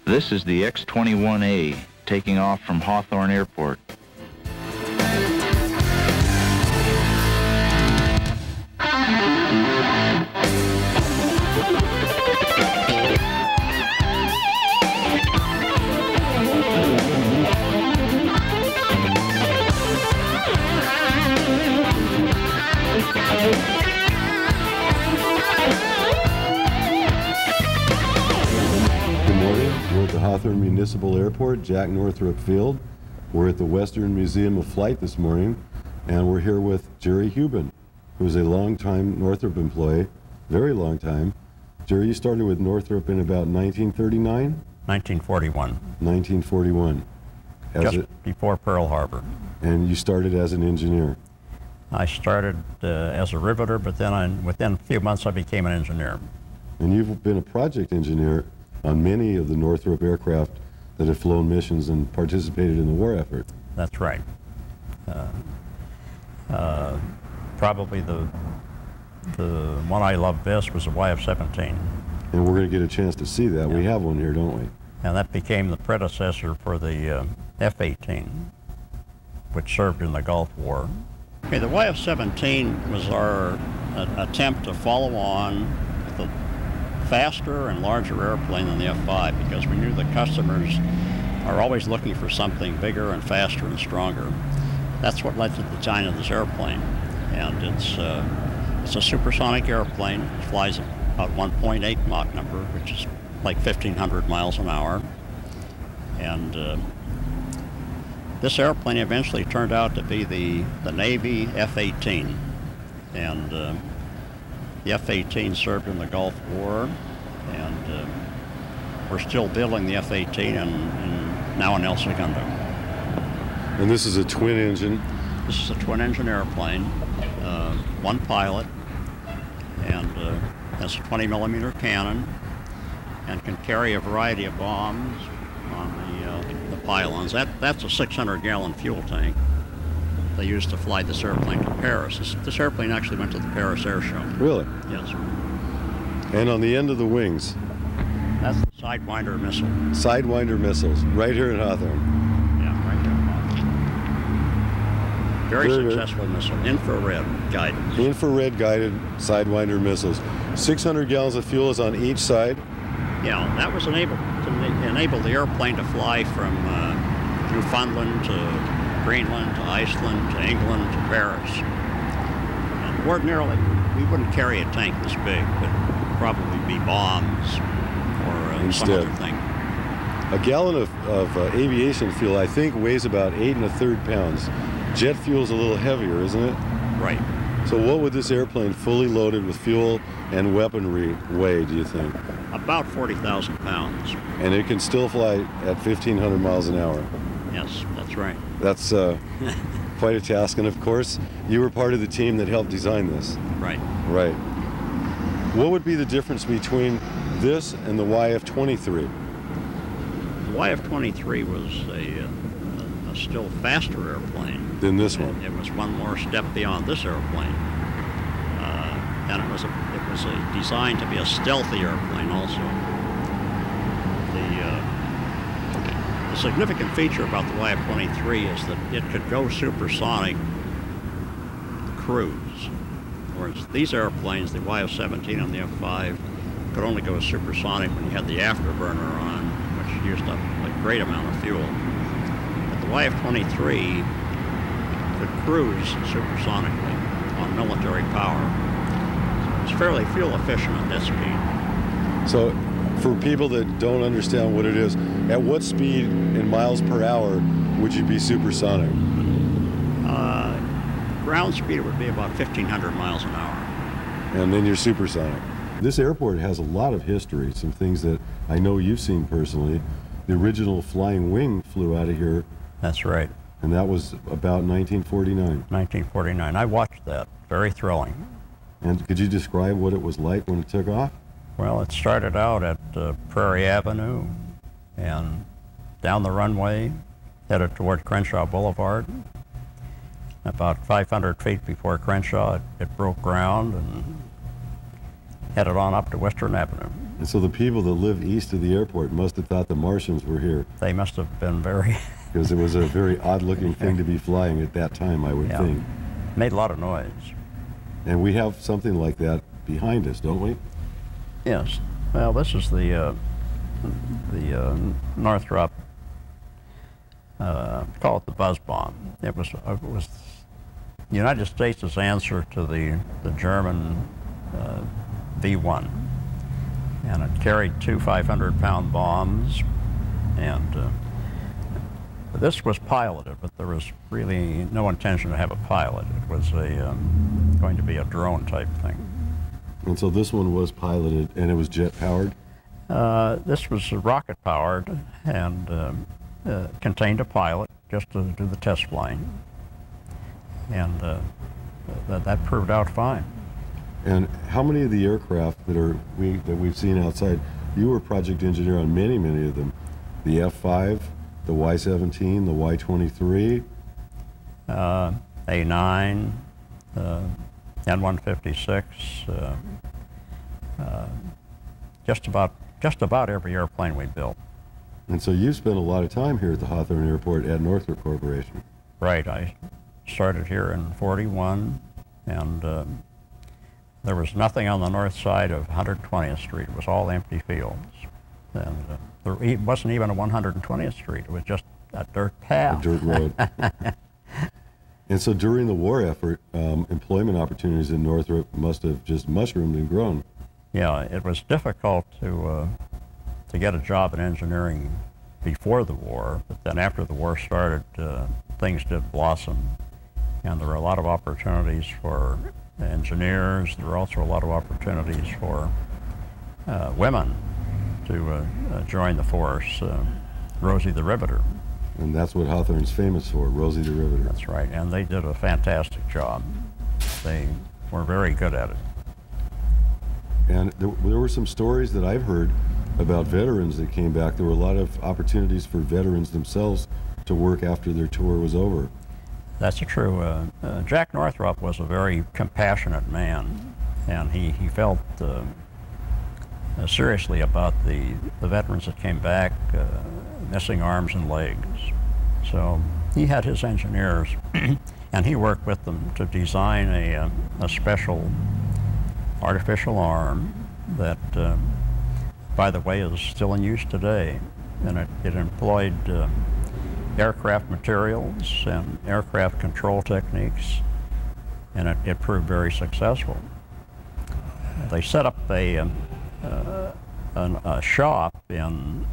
This is the X-21A taking off from Hawthorne Airport. We're at the Hawthorne Municipal Airport, Jack Northrop Field. We're at the Western Museum of Flight this morning, and we're here with Jerry Hubin, who's a long-time Northrop employee, very long time. Jerry, you started with Northrop in about 1939? 1941. 1941. Just before Pearl Harbor. And you started as an engineer? I started as a riveter, but then within a few months I became an engineer. And you've been a project engineer on many of the Northrop aircraft that have flown missions and participated in the war effort. That's right. Probably the one I loved best was the YF-17. And we're going to get a chance to see that. Yeah. We have one here, don't we? And that became the predecessor for the F-18, which served in the Gulf War. Okay, the YF-17 was our attempt to follow on with a faster and larger airplane than the F-5, because we knew the customers are always looking for something bigger and faster and stronger. That's what led to the design of this airplane. And it's a supersonic airplane. It flies about 1.8 Mach number, which is like 1,500 miles an hour. And this airplane eventually turned out to be the Navy F-18. And the F-18 served in the Gulf War, and we're still building the F-18 and now in El Segundo. And this is a twin engine? This is a twin engine airplane, one pilot, and has a 20mm cannon, and can carry a variety of bombs on the pylons. That's a 600-gallon fuel tank they used to fly this airplane to Paris. This airplane actually went to the Paris Air Show. Really? Yes. And on the end of the wings? That's the Sidewinder missile. Sidewinder missiles, right here in Hawthorne. Yeah, right here in Hawthorne. Very successful missile, infrared guided. Infrared guided Sidewinder missiles. 600 gallons of fuel is on each side? Yeah, that was enabled to enable the airplane to fly from Newfoundland to Greenland to Iceland to England to Paris. And ordinarily, we wouldn't carry a tank this big, but probably be bombs or some other thing. A gallon of aviation fuel, I think, weighs about 8 1/3 pounds. Jet fuel's a little heavier, isn't it? Right. So what would this airplane fully loaded with fuel and weaponry weigh, do you think? About 40,000 pounds. And it can still fly at 1,500 miles an hour? Yes, that's right. That's quite a task, and of course, you were part of the team that helped design this. Right. Right. What would be the difference between this and the YF-23? The YF-23 was a still faster airplane than this one. It was one more step beyond this airplane, and it was designed to be a stealthy airplane also. The significant feature about the YF-23 is that it could go supersonic cruise, whereas these airplanes, the YF-17 and the F-5, could only go supersonic when you had the afterburner on, which used up a great amount of fuel. But the YF-23 could cruise supersonically on military power. So it's fairly fuel efficient at that speed. So, for people that don't understand what it is, at what speed in miles per hour would you be supersonic? Ground speed would be about 1,500 miles an hour. And then you're supersonic. This airport has a lot of history, some things that I know you've seen personally. The original Flying Wing flew out of here. That's right. And that was about 1949. 1949. I watched that. Very thrilling. And could you describe what it was like when it took off? Well, it started out at Prairie Avenue and down the runway, headed toward Crenshaw Boulevard. About 500 feet before Crenshaw, it broke ground and headed on up to Western Avenue. And so the people that live east of the airport must have thought the Martians were here. They must have been very... Because it was a very odd-looking thing to be flying at that time, I would think. Made a lot of noise. And we have something like that behind us, don't we? Yes. Well, this is the Northrop, call it the buzz bomb. It was the United States' answer to the German V1. And it carried two 500-pound bombs, and this was piloted, but there was really no intention to have a pilot. It was going to be a drone-type thing. And so this one was piloted, and it was jet-powered? This was rocket-powered and contained a pilot just to do the test flying. And that proved out fine. And how many of the aircraft that we've seen outside, you were project engineer on many, many of them. The F-5, the Y-17, the Y-23? A-9, N-156, just about every airplane we built. And so you spent a lot of time here at the Hawthorne Airport at Northrop Corporation. Right. I started here in '41, and there was nothing on the north side of 120th Street. It was all empty fields. And there wasn't even a 120th Street. It was just a dirt path. A dirt road. And so during the war effort, employment opportunities in Northrop must have just mushroomed and grown. Yeah, it was difficult to get a job in engineering before the war, but then after the war started, things did blossom. And there were a lot of opportunities for engineers. There were also a lot of opportunities for women to join the force. Rosie the Riveter. And that's what Hawthorne's famous for, Rosie the Riveter. That's right, and they did a fantastic job. They were very good at it. And there were some stories that I've heard about veterans that came back. There were a lot of opportunities for veterans themselves to work after their tour was over. That's true. Jack Northrop was a very compassionate man, and he felt seriously about the veterans that came back missing arms and legs. So he had his engineers, and he worked with them to design a special artificial arm that, by the way, is still in use today. And it employed aircraft materials and aircraft control techniques, and it proved very successful. They set up a shop in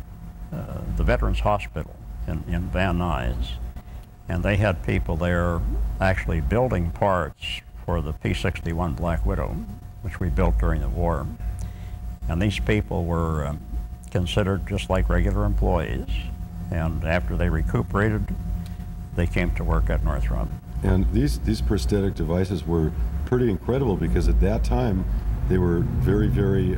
the Veterans Hospital in Van Nuys, and they had people there actually building parts for the P-61 Black Widow, which we built during the war. And these people were considered just like regular employees, and after they recuperated, they came to work at Northrop. And these prosthetic devices were pretty incredible, because at that time they were very, very,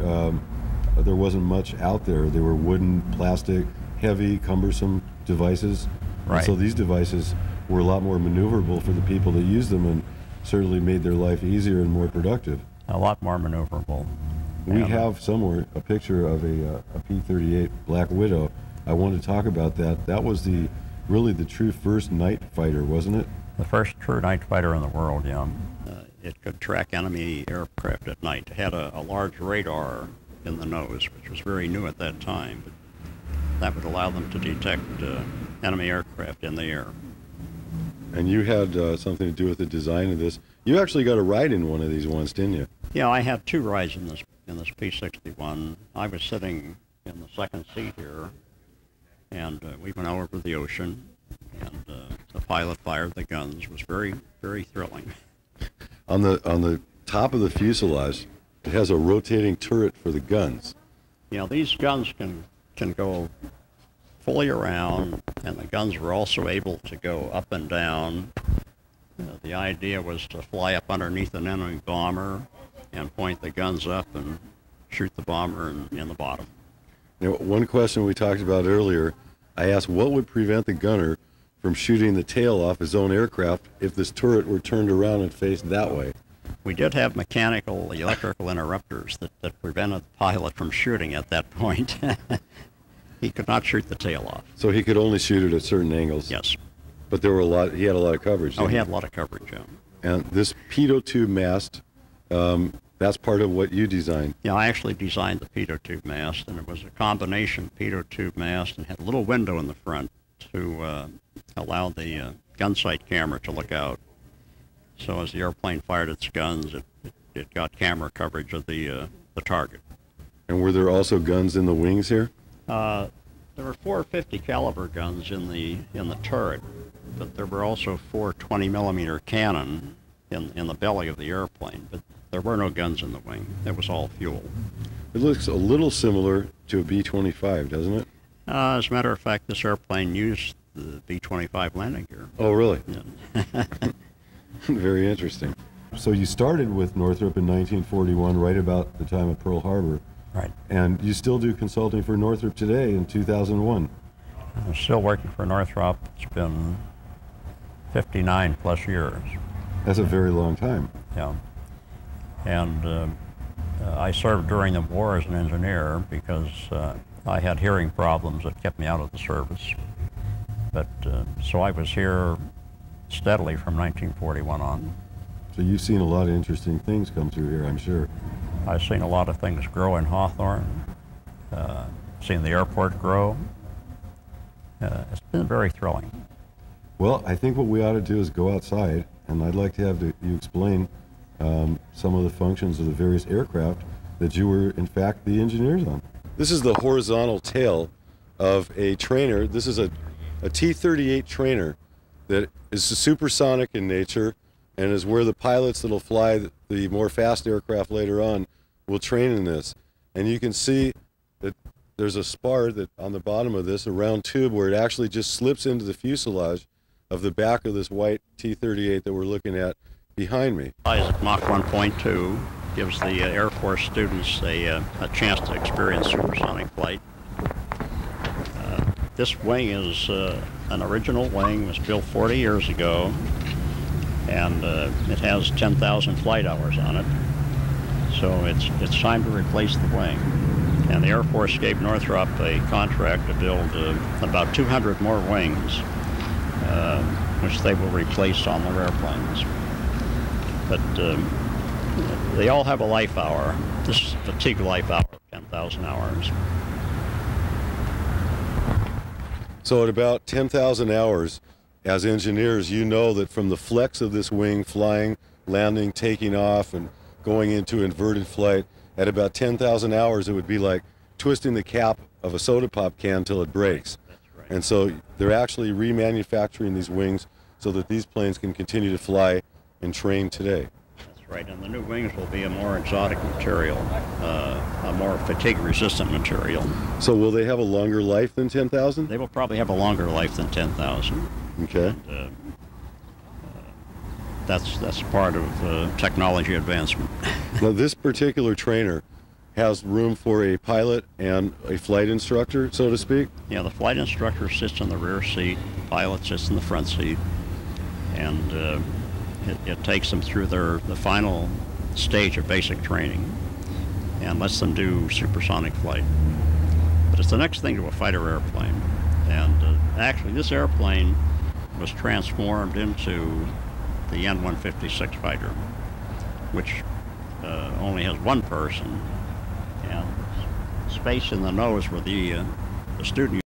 there wasn't much out there. They were wooden, plastic, heavy, cumbersome devices. Right. And so these devices were a lot more maneuverable for the people that used them, and certainly made their life easier and more productive. A lot more maneuverable. We have somewhere a picture of a P-38 Black Widow. I want to talk about that. That was really the true first night fighter, wasn't it? The first true night fighter in the world, yeah. It could track enemy aircraft at night. It had a large radar in the nose, which was very new at that time, but that would allow them to detect enemy aircraft in the air. And you had something to do with the design of this. You actually got a ride in one of these once, didn't you? Yeah, I had two rides in this P-61. I was sitting in the second seat here, and we went over the ocean, and the pilot fired the guns. It was very, very thrilling. On the top of the fuselage, it has a rotating turret for the guns. You know, these guns can go fully around, and the guns were also able to go up and down. The idea was to fly up underneath an enemy bomber and point the guns up and shoot the bomber in the bottom. You know, one question we talked about earlier, I asked what would prevent the gunner from shooting the tail off his own aircraft if this turret were turned around and faced that way. We did have mechanical, electrical interrupters that prevented the pilot from shooting at that point. He could not shoot the tail off. So he could only shoot it at certain angles? Yes. But there were he had a lot of coverage. Oh, he had a lot of coverage, yeah. And this pitot tube mast, that's part of what you designed? Yeah, I actually designed the pitot tube mast, and it was a combination pitot tube mast and had a little window in the front to allow the gun sight camera to look out. So as the airplane fired its guns, it got camera coverage of the target. And were there also guns in the wings here? There were 450 caliber guns in the turret, but there were also 4 20mm cannon in the belly of the airplane. But there were no guns in the wing. It was all fuel. It looks a little similar to a B-25, doesn't it? As a matter of fact, this airplane used the B-25 landing gear. Oh, really? Yeah. Very interesting. So you started with Northrop in 1941, right about the time of Pearl Harbor. Right. And you still do consulting for Northrop today in 2001. I'm still working for Northrop. It's been 59 plus years. That's a very long time. Yeah. And I served during the war as an engineer because I had hearing problems that kept me out of the service. But so I was here steadily from 1941 on. So you've seen a lot of interesting things come through here, I'm sure. I've seen a lot of things grow in Hawthorne, seen the airport grow. It's been very thrilling. Well, I think what we ought to do is go outside, and I'd like to have you explain some of the functions of the various aircraft that you were, in fact, the engineers on. This is the horizontal tail of a trainer. This is a T-38 trainer that is supersonic in nature and is where the pilots that'll fly the more fast aircraft later on will train in this. And you can see that there's a spar that on the bottom of this, a round tube, where it actually just slips into the fuselage of the back of this white T-38 that we're looking at behind me. At Mach 1.2 gives the Air Force students a chance to experience supersonic flight. This wing is an original wing. It was built 40 years ago, and it has 10,000 flight hours on it. So it's time to replace the wing. And the Air Force gave Northrop a contract to build about 200 more wings, which they will replace on their airplanes. But they all have a life hour. This is a fatigue life hour of 10,000 hours. So at about 10,000 hours, as engineers, you know that from the flex of this wing, flying, landing, taking off, and going into inverted flight, at about 10,000 hours, it would be like twisting the cap of a soda pop can till it breaks. That's right. And so they're actually remanufacturing these wings so that these planes can continue to fly and train today. That's right, and the new wings will be a more exotic material, a more fatigue-resistant material. So will they have a longer life than 10,000? They will probably have a longer life than 10,000. Okay. And, that's part of technology advancement. Now this particular trainer has room for a pilot and a flight instructor, so to speak? Yeah, the flight instructor sits in the rear seat, the pilot sits in the front seat, and it takes them through the final stage of basic training and lets them do supersonic flight. But it's the next thing to a fighter airplane. And actually, this airplane was transformed into the N-156 fighter, which only has one person, and space in the nose where the student